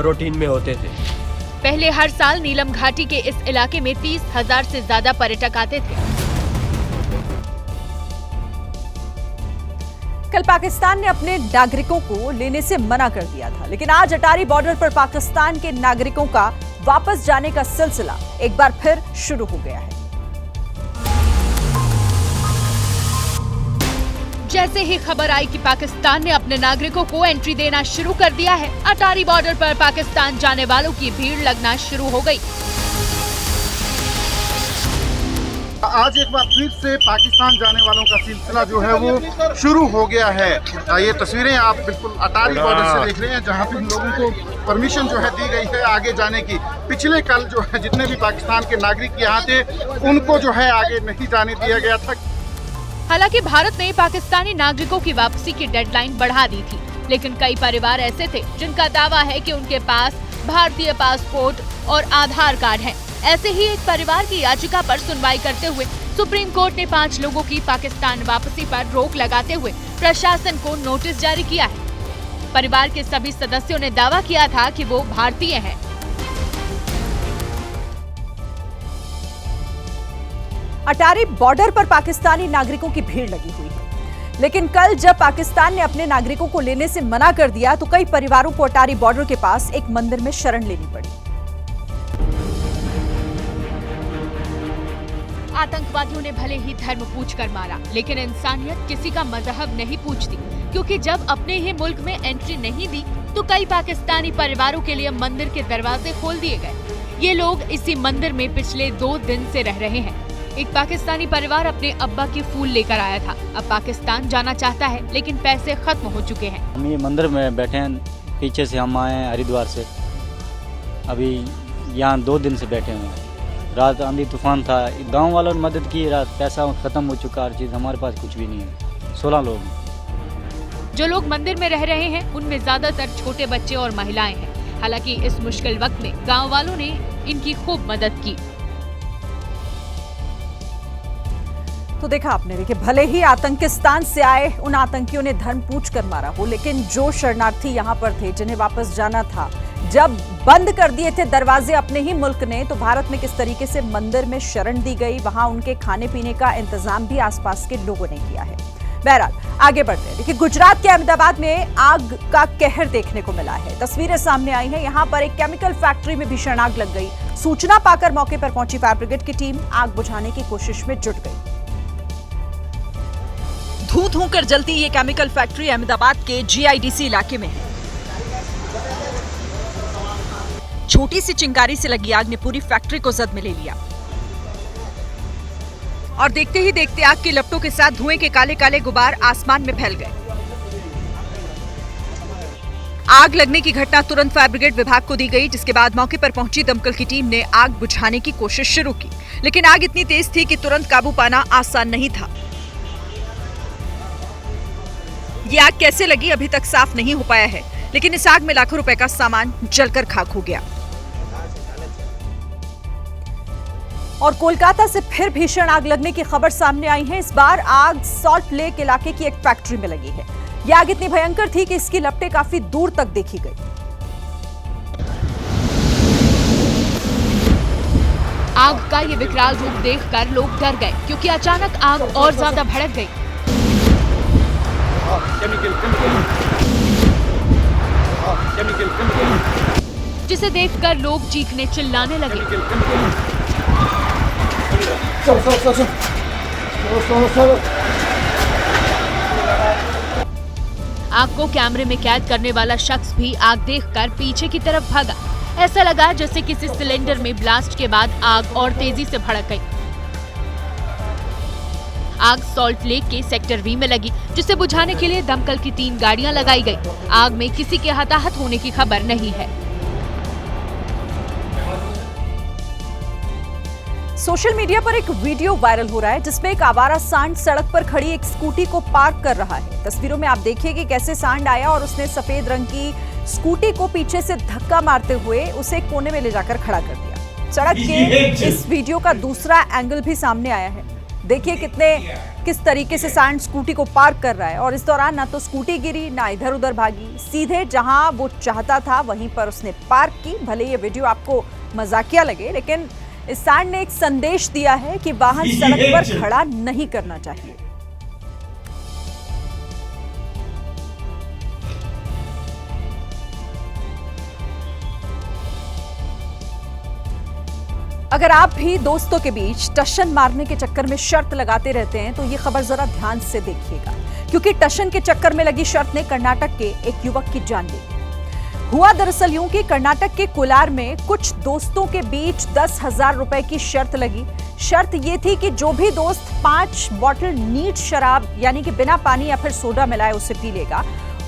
S12: रूटीन में होते थे।
S2: पहले हर साल नीलम घाटी के इस इलाके में 30,000 से ज्यादा पर्यटक आते थे।
S1: कल पाकिस्तान ने अपने नागरिकों को लेने से मना कर दिया था, लेकिन आज अटारी बॉर्डर पर पाकिस्तान के नागरिकों का वापस जाने का सिलसिला एक बार फिर शुरू हो गया है।
S2: जैसे ही खबर आई कि पाकिस्तान ने अपने नागरिकों को एंट्री देना शुरू कर दिया है, अटारी बॉर्डर पर पाकिस्तान जाने वालों की भीड़ लगना शुरू हो गई।
S13: आज एक बार फिर से पाकिस्तान जाने वालों का सिलसिला जो है वो शुरू हो गया है। ये तस्वीरें आप बिल्कुल अटारी बॉर्डर से देख रहे हैं, जहां पे लोगों को परमिशन जो है दी गई है आगे जाने की। पिछले कल जो है जितने भी पाकिस्तान के नागरिक यहाँ थे उनको जो है आगे नहीं जाने दिया गया था।
S2: हालांकि भारत ने पाकिस्तानी नागरिकों की वापसी की डेडलाइन बढ़ा दी थी, लेकिन कई परिवार ऐसे थे जिनका दावा है कि उनके पास भारतीय पासपोर्ट और आधार कार्ड है। ऐसे ही एक परिवार की याचिका पर सुनवाई करते हुए सुप्रीम कोर्ट ने 5 लोगों की पाकिस्तान वापसी पर रोक लगाते हुए प्रशासन को नोटिस जारी किया है। परिवार के सभी सदस्यों ने दावा किया था कि वो भारतीय हैं।
S1: अटारी बॉर्डर पर पाकिस्तानी नागरिकों की भीड़ लगी हुई है, लेकिन कल जब पाकिस्तान ने अपने नागरिकों को लेने से मना कर दिया तो कई परिवारों को अटारी बॉर्डर के पास एक मंदिर में शरण लेनी पड़ी।
S2: आतंकवादियों ने भले ही धर्म पूछकर मारा, लेकिन इंसानियत किसी का मजहब नहीं पूछती, क्योंकि जब अपने ही मुल्क में एंट्री नहीं दी तो कई पाकिस्तानी परिवारों के लिए मंदिर के दरवाजे खोल दिए गए। ये लोग इसी मंदिर में पिछले 2 दिन से रह रहे हैं। एक पाकिस्तानी परिवार अपने अब्बा की फूल लेकर आया था, अब पाकिस्तान जाना चाहता है, लेकिन पैसे खत्म हो चुके हैं।
S14: हम ये मंदिर में बैठे हैं, पीछे से हम आए हैं हरिद्वार से, अभी यहाँ 2 दिन से बैठे हुए हैं। रात आंधी तूफान था, गांव वालों ने मदद की, रात पैसा खत्म हो चुका, हर चीज़, हमारे पास कुछ भी नहीं है। 16 लोग।
S2: जो लोग मंदिर में रह रहे हैं उनमें ज्यादातर छोटे बच्चे और महिलाएं हैं। हालांकि इस मुश्किल वक्त में गांव वालों ने इनकी खूब मदद की।
S1: तो देखा आपने, देखिए भले ही आतंकिस्तान से आए उन आतंकियों ने धर्म पूछ कर मारा हो, लेकिन जो शरणार्थी यहाँ पर थे जिन्हें वापस जाना था, जब बंद कर दिए थे दरवाजे अपने ही मुल्क ने, तो भारत में किस तरीके से मंदिर में शरण दी गई, वहां उनके खाने पीने का इंतजाम भी आसपास के लोगों ने किया है। बहरहाल आगे बढ़ते हैं। देखिए गुजरात के अहमदाबाद में आग का कहर देखने को मिला है। तस्वीरें सामने आई हैं, यहाँ पर एक केमिकल फैक्ट्री में भीषण आग लग गई। सूचना पाकर मौके पर पहुंची फायर ब्रिगेड की टीम आग बुझाने की कोशिश में जुट गई। धू धू कर जलती ये केमिकल फैक्ट्री अहमदाबाद के GIDC इलाके में है। छोटी सी चिंगारी से लगी आग ने पूरी फैक्ट्री को जद में ले लिया और देखते ही देखते आग की लपटों के साथ धुएं के काले काले गुबार आसमान में फैल गए। आग लगने की घटना तुरंत फायर ब्रिगेड विभाग को दी गई, जिसके बाद मौके पर पहुंची दमकल की टीम ने आग बुझाने की कोशिश शुरू की, लेकिन आग इतनी तेज थी कि तुरंत काबू पाना आसान नहीं था। ये आग कैसे लगी अभी तक साफ नहीं हो पाया है, लेकिन इस आग में लाखों रुपए का सामान जलकर खाक हो गया। और कोलकाता से फिर भीषण आग लगने की खबर सामने आई है। इस बार आग सॉल्ट लेक इलाके की एक फैक्ट्री में लगी है। ये आग इतनी भयंकर थी कि इसकी लपटें काफी दूर तक देखी गई।
S2: आग का ये विकराल रूप देखकर लोग डर गए, क्योंकि अचानक आग और ज्यादा भड़क गई। जिसे देखकर लोग चीखने चिल्लाने लगे। आग को कैमरे में कैद करने वाला शख्स भी आग देखकर पीछे की तरफ भागा। ऐसा लगा जैसे किसी सिलेंडर में ब्लास्ट के बाद आग और तेजी से भड़क गई। आग सॉल्ट लेक के सेक्टर V में लगी, जिसे बुझाने के लिए दमकल की 3 गाड़ियां लगाई गई। आग में किसी के हताहत होने की खबर नहीं है।
S1: सोशल मीडिया पर एक वीडियो वायरल हो रहा है, जिसमें एक आवारा सांड सड़क पर खड़ी एक स्कूटी को पार्क कर रहा है। तस्वीरों में आप देखिए कि कैसे सांड आया और उसने सफेद रंग की स्कूटी को पीछे से धक्का मारते हुए उसे कोने में ले जाकर खड़ा कर दिया। सड़क के इस वीडियो का दूसरा एंगल भी सामने आया है। देखिए किस तरीके से सांड स्कूटी को पार्क कर रहा है, और इस दौरान ना तो स्कूटी गिरी ना इधर उधर भागी, सीधे जहां वो चाहता था वहीं पर उसने पार्क की। भले ये वीडियो आपको मजाकिया लगे, लेकिन इस सांड ने एक संदेश दिया है कि वाहन सड़क पर खड़ा नहीं करना चाहिए। अगर आप भी दोस्तों के बीच टशन मारने के चक्कर में शर्त लगाते रहते हैं तो ये खबर जरा ध्यान से देखिएगा, क्योंकि टशन के चक्कर में लगी शर्त ने कर्नाटक के एक युवक की जान ले ली। हुआ दरअसल यूं कि कर्नाटक के कोलार में कुछ दोस्तों के बीच 10,000 रुपए की शर्त लगी शर्त ये थी कि जो भी दोस्त 5 बॉटल नीट शराब यानी कि बिना पानी या फिर सोडा मिलाए उसे पी लेगा,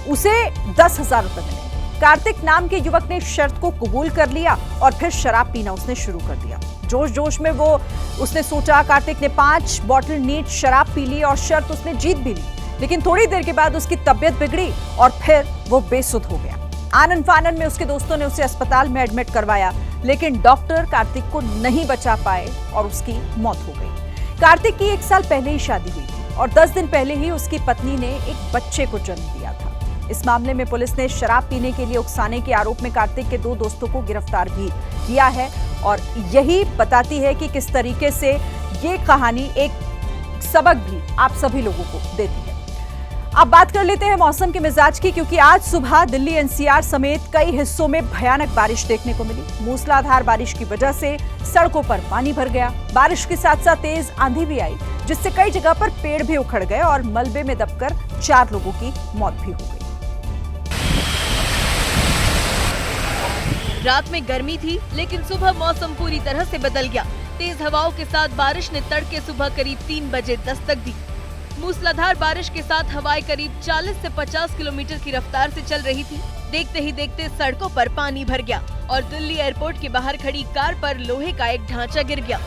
S1: उसे 10,000 रुपए मिलेंगे। कार्तिक नाम के युवक ने शर्त को कबूल कर लिया और फिर शराब पीना उसने शुरू कर दिया। जोश जोश में उसने सोचा, कार्तिक ने 5 बॉटल नीट शराब पी ली और शर्त उसने जीत भी ली। लेकिन थोड़ी देर के बाद उसकी तबीयत बिगड़ी और फिर वो बेसुध हो गया। आनन फानन में उसके दोस्तों ने उसे अस्पताल में एडमिट करवाया, लेकिन डॉक्टर कार्तिक को नहीं बचा पाए और उसकी मौत हो गई। कार्तिक की 1 साल पहले ही शादी हुई थी और 10 दिन पहले ही उसकी पत्नी ने एक बच्चे को जन्म दिया था। इस मामले में पुलिस ने शराब पीने के लिए उकसाने के आरोप में कार्तिक के 2 दोस्तों को गिरफ्तार भी किया है और यही बताती है कि किस तरीके से ये कहानी एक सबक भी आप सभी लोगों को देती है। अब बात कर लेते हैं मौसम के मिजाज की, क्योंकि आज सुबह दिल्ली एनसीआर समेत कई हिस्सों में भयानक बारिश देखने को मिली। मूसलाधार बारिश की वजह से सड़कों पर पानी भर गया। बारिश के साथ साथ तेज आंधी भी आई, जिससे कई जगह पर पेड़ भी उखड़ गए और मलबे में दबकर 4 लोगों की मौत भी हो गई।
S5: रात में गर्मी थी, लेकिन सुबह मौसम पूरी तरह से बदल गया। तेज हवाओं के साथ बारिश ने तड़के सुबह करीब 3 बजे दस्तक दी। मूसलाधार बारिश के साथ हवाएं करीब 40 से 50 किलोमीटर की रफ्तार से चल रही थी। देखते ही देखते सड़कों पर पानी भर गया और दिल्ली एयरपोर्ट के बाहर खड़ी कार पर लोहे का एक ढांचा गिर गया।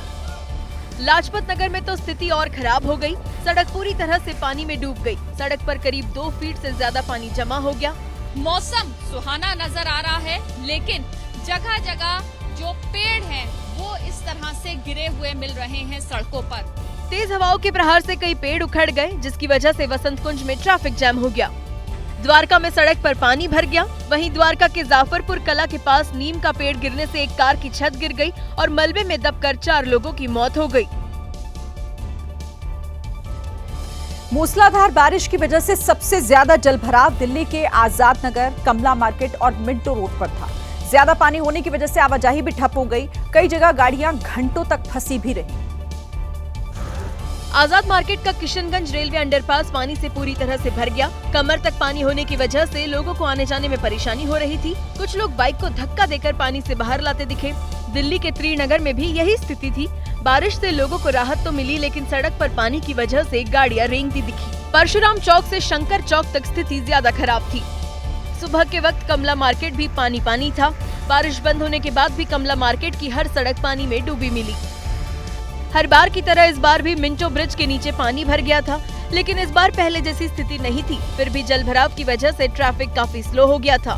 S5: लाजपत नगर में तो स्थिति और खराब हो गई। सड़क पूरी तरह से पानी में डूब गई। सड़क पर करीब 2 फीट से ज्यादा पानी जमा हो गया।
S15: मौसम सुहाना नजर आ रहा है, लेकिन जगह जगह जो पेड़ हैं वो इस तरह से गिरे हुए मिल रहे हैं सड़कों पर।
S5: तेज हवाओं के प्रहार से कई पेड़ उखड़ गए, जिसकी वजह से वसंत कुंज में ट्रैफिक जैम हो गया। द्वारका में सड़क पर पानी भर गया। वहीं द्वारका के जाफरपुर कला के पास नीम का पेड़ गिरने से एक कार की छत गिर गई और मलबे में दबकर 4 लोगों की मौत हो गई।
S1: मूसलाधार बारिश की वजह से सबसे ज्यादा जलभराव दिल्ली के आजाद नगर, कमला मार्केट और मिंटो रोड पर था। ज्यादा पानी होने की वजह से आवाजाही भी ठप हो गई। कई जगह गाड़ियां घंटों तक फंसी भी रही।
S5: आजाद मार्केट का किशनगंज रेलवे अंडरपास पानी से पूरी तरह से भर गया। कमर तक पानी होने की वजह से लोगों को आने जाने में परेशानी हो रही थी। कुछ लोग बाइक को धक्का देकर पानी से बाहर लाते दिखे। दिल्ली के त्रिनगर में भी यही स्थिति थी। बारिश से लोगों को राहत तो मिली, लेकिन सड़क पर पानी की वजह से गाड़ियां रेंगती दिखी। परशुराम चौक से शंकर चौक तक स्थिति ज्यादा खराब थी। सुबह के वक्त कमला मार्केट भी पानी था। बारिश बंद होने के बाद भी कमला मार्केट की हर सड़क पानी में डूबी मिली। हर बार की तरह इस बार भी मिंटो ब्रिज के नीचे पानी भर गया था, लेकिन इस बार पहले जैसी स्थिति नहीं थी। फिर भी जलभराव की वजह से ट्रैफिक काफी स्लो हो गया था।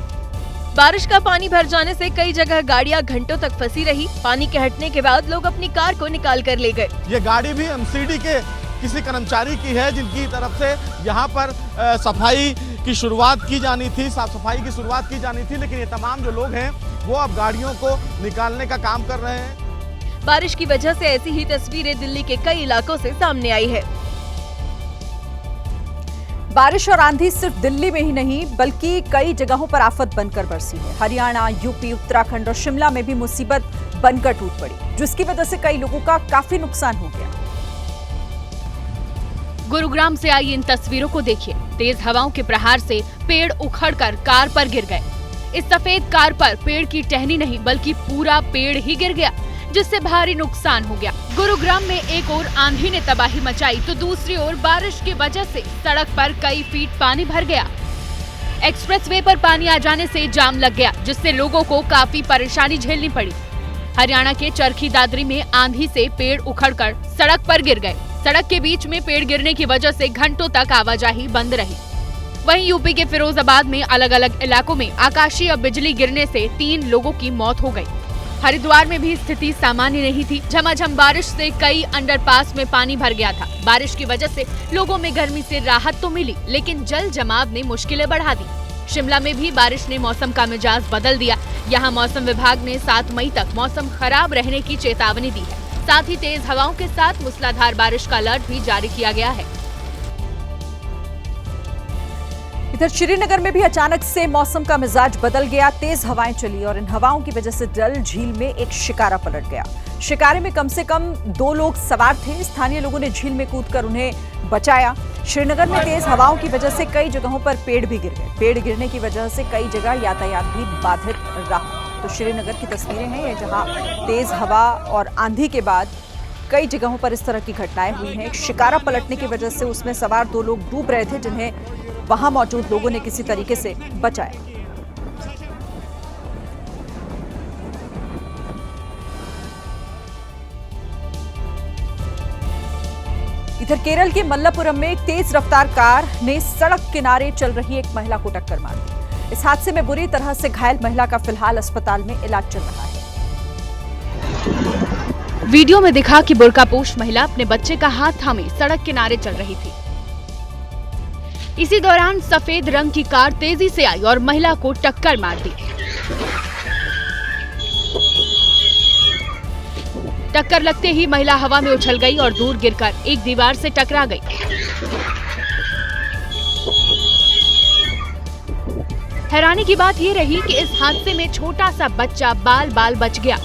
S5: बारिश का पानी भर जाने से कई जगह गाड़ियां घंटों तक फंसी रही। पानी के हटने के बाद लोग अपनी कार को निकाल कर ले गए।
S16: ये गाड़ी भी एमसीडी के किसी कर्मचारी की है, जिनकी तरफ से यहाँ पर सफाई की शुरुआत की जानी थी, साफ सफाई की शुरुआत की जानी थी, लेकिन ये तमाम जो लोग हैं वो अब गाड़ियों को निकालने का काम कर रहे हैं।
S5: बारिश की वजह से ऐसी ही तस्वीरें दिल्ली के कई इलाकों से सामने आई है।
S1: बारिश और आंधी सिर्फ दिल्ली में ही नहीं बल्कि कई जगहों पर आफत बनकर बरसी है। हरियाणा, यूपी, उत्तराखंड और शिमला में भी मुसीबत बनकर टूट पड़ी, जिसकी वजह से कई लोगों का काफी नुकसान हो गया।
S2: गुरुग्राम से आई इन तस्वीरों को देखिए। तेज हवाओं के प्रहार से पेड़ उखड़कर कार पर गिर गए। इस सफेद कार पर पेड़ की टहनी नहीं बल्कि पूरा पेड़ ही गिर गया, जिससे भारी नुकसान हो गया। गुरुग्राम में एक ओर आंधी ने तबाही मचाई तो दूसरी ओर बारिश की वजह से सड़क पर कई फीट पानी भर गया। एक्सप्रेसवे पर पानी आ जाने से जाम लग गया, जिससे लोगों को काफी परेशानी झेलनी पड़ी। हरियाणा के चरखी दादरी में आंधी से पेड़ उखड़कर सड़क पर गिर गए। सड़क के बीच में पेड़ गिरने की वजह से घंटों तक आवाजाही बंद रही। वहीं यूपी के फिरोजाबाद में अलग अलग इलाकों में आकाशीय बिजली गिरने से 3 लोगों की मौत हो गई। हरिद्वार में भी स्थिति सामान्य नहीं थी। झमाझम बारिश से कई अंडरपास में पानी भर गया था। बारिश की वजह से लोगों में गर्मी से राहत तो मिली, लेकिन जल जमाव ने मुश्किलें बढ़ा दी। शिमला में भी बारिश ने मौसम का मिजाज बदल दिया। यहाँ मौसम विभाग ने 7 मई तक मौसम खराब रहने की चेतावनी दी है। साथ ही तेज हवाओं के साथ मूसलाधार बारिश का अलर्ट भी जारी किया गया है।
S1: इधर श्रीनगर में भी अचानक से मौसम का मिजाज बदल गया। तेज हवाएं चली और इन हवाओं की वजह से डल झील में एक शिकारा पलट गया। शिकारे में कम से कम 2 लोग सवार थे। स्थानीय लोगों ने झील में कूदकर उन्हें बचाया। श्रीनगर में तेज हवाओं की वजह से कई जगहों पर पेड़ भी गिर गए। पेड़ गिरने की वजह से कई जगह यातायात भी बाधित रहा। तो श्रीनगर की तस्वीरें हैं ये, जहां तेज हवा और आंधी के बाद कई जगहों पर इस तरह की घटनाएं हुई हैं। एक शिकारा पलटने की वजह से उसमें सवार 2 लोग डूब रहे थे, जिन्हें वहां मौजूद लोगों ने किसी तरीके से बचाया। इधर केरल के मल्लापुरम में एक तेज रफ्तार कार ने सड़क किनारे चल रही एक महिला को टक्कर मार दी। इस हादसे में बुरी तरह से घायल महिला का फिलहाल अस्पताल में इलाज चल रहा है।
S2: वीडियो में दिखा कि बुर्कापोश महिला अपने बच्चे का हाथ थामे सड़क किनारे चल रही थी। इसी दौरान सफेद रंग की कार तेजी से आई और महिला को टक्कर मार दी। टक्कर लगते ही महिला हवा में उछल गई और दूर गिरकर एक दीवार से टकरा गई। हैरानी की बात यह रही कि इस हादसे में छोटा सा बच्चा बाल बाल बच गया।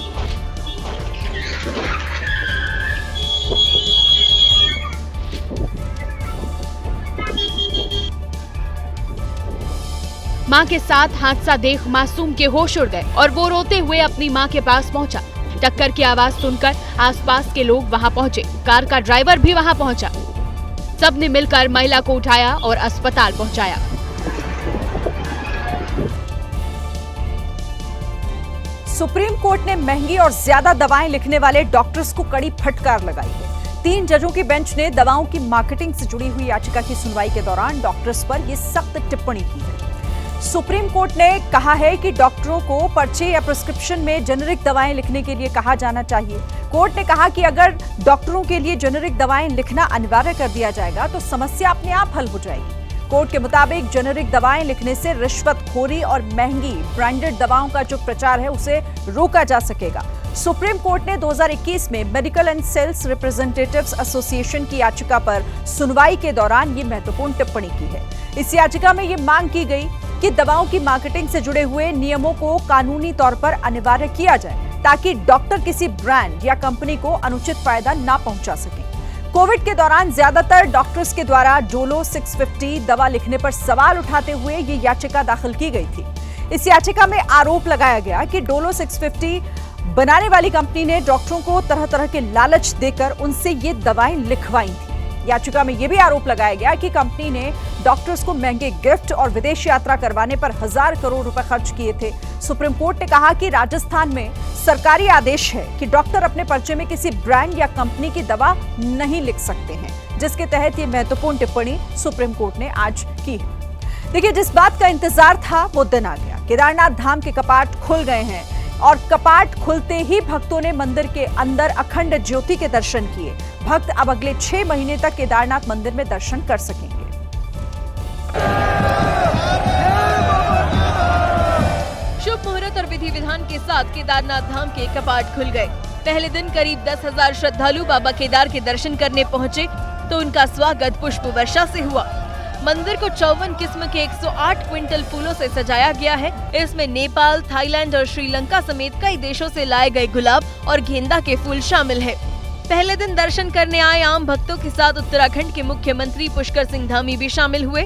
S2: मां के साथ हादसा देख मासूम के होश उड़ गए और वो रोते हुए अपनी मां के पास पहुंचा। टक्कर की आवाज सुनकर आसपास के लोग वहां पहुंचे। कार का ड्राइवर भी वहां पहुंचा। सबने मिलकर महिला को उठाया और अस्पताल पहुंचाया।
S1: सुप्रीम कोर्ट ने महंगी और ज्यादा दवाएं लिखने वाले डॉक्टर्स को कड़ी फटकार लगाई है। 3 जजों की बेंच ने दवाओं की मार्केटिंग से जुड़ी हुई याचिका की सुनवाई के दौरान डॉक्टर्स पर यह सख्त टिप्पणी की है। सुप्रीम कोर्ट ने कहा है कि डॉक्टरों को पर्चे या प्रिस्क्रिप्शन में जेनेरिक दवाएं लिखने के लिए कहा जाना चाहिए। कोर्ट ने कहा कि अगर डॉक्टरों के लिए जेनेरिक दवाएं लिखना अनिवार्य कर दिया जाएगा तो समस्या अपने आप हल हो जाएगी। कोर्ट के मुताबिक जेनेरिक दवाएं लिखने से रिश्वतखोरी और महंगी ब्रांडेड दवाओं का जो प्रचार है उसे रोका जा सकेगा। सुप्रीम कोर्ट ने 2021 में medical and sales representatives association की याचिका पर सुनवाई के दौरान ये महत्वपूर्ण टिप्पणी की है। इस याचिका में ये मांग की गई कि दवाओं की मार्केटिंग से जुड़े हुए नियमों को कानूनी तौर पर अनिवार्य किया जाए ताकि डॉक्टर किसी ब्रांड या कंपनी को अनुचित फायदा ना पहुंचा सके। कोविड के दौरान ज्यादातर डॉक्टर्स के द्वारा डोलो 650 दवा लिखने पर सवाल उठाते हुए ये याचिका दाखिल की गई थी। इस याचिका में आरोप लगाया गया कि डोलो 650 बनाने वाली कंपनी ने डॉक्टरों को तरह तरह के लालच देकर उनसे ये दवाएं लिखवाई थी। याचिका में यह भी आरोप लगाया गया कि कंपनी ने डॉक्टर्स को महंगे गिफ्ट और विदेश यात्रा करवाने पर 1000 करोड़ रुपए खर्च किए थे। सुप्रीम कोर्ट ने कहा कि राजस्थान में सरकारी आदेश है कि डॉक्टर अपने पर्चे में किसी ब्रांड या कंपनी की दवा नहीं लिख सकते हैं, जिसके तहत ये महत्वपूर्ण टिप्पणी सुप्रीम कोर्ट ने आज की है। देखिए, जिस बात का इंतजार था वो दिन आ गया। केदारनाथ धाम के कपाट खुल गए हैं और कपाट खुलते ही भक्तों ने मंदिर के अंदर अखंड ज्योति के दर्शन किए। भक्त अब अगले 6 महीने तक केदारनाथ मंदिर में दर्शन कर सकेंगे।
S5: शुभ मुहूर्त और विधि विधान के साथ केदारनाथ धाम के कपाट खुल गए। पहले दिन करीब 10,000 श्रद्धालु बाबा केदार के दर्शन करने पहुंचे तो उनका स्वागत पुष्प वर्षा से हुआ। मंदिर को 54 किस्म के 108 क्विंटल फूलों से सजाया गया है। इसमें नेपाल, थाईलैंड और श्रीलंका समेत कई देशों से लाए गए गुलाब और गेंदा के फूल शामिल है। पहले दिन दर्शन करने आए आम भक्तों के साथ उत्तराखंड के मुख्यमंत्री पुष्कर सिंह धामी भी शामिल हुए।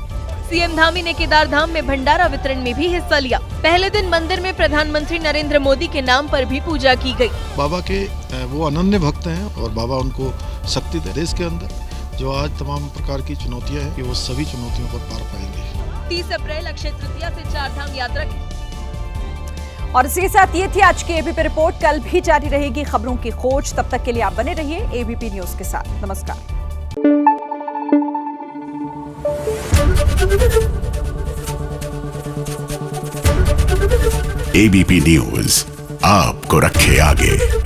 S5: सीएम धामी ने केदार धाम में भंडारा वितरण में भी हिस्सा लिया। पहले दिन मंदिर में प्रधानमंत्री नरेंद्र मोदी के नाम पर भी पूजा की गई।
S17: बाबा के वो अनन्य भक्त हैं और बाबा उनको शक्ति दे देश के अंदर। जो आज तमाम प्रकार की चुनौतियां हैं कि वो सभी चुनौतियों पर पार पाएंगे।
S5: 30 अप्रैल अक्षय तृतीया से 4 धाम यात्रा की।
S1: और इसी के साथ ये थी आज की एबीपी रिपोर्ट। कल भी जारी रहेगी खबरों की खोज। तब तक के लिए आप बने रहिए एबीपी न्यूज के साथ। नमस्कार।
S18: एबीपी न्यूज आपको रखे आगे।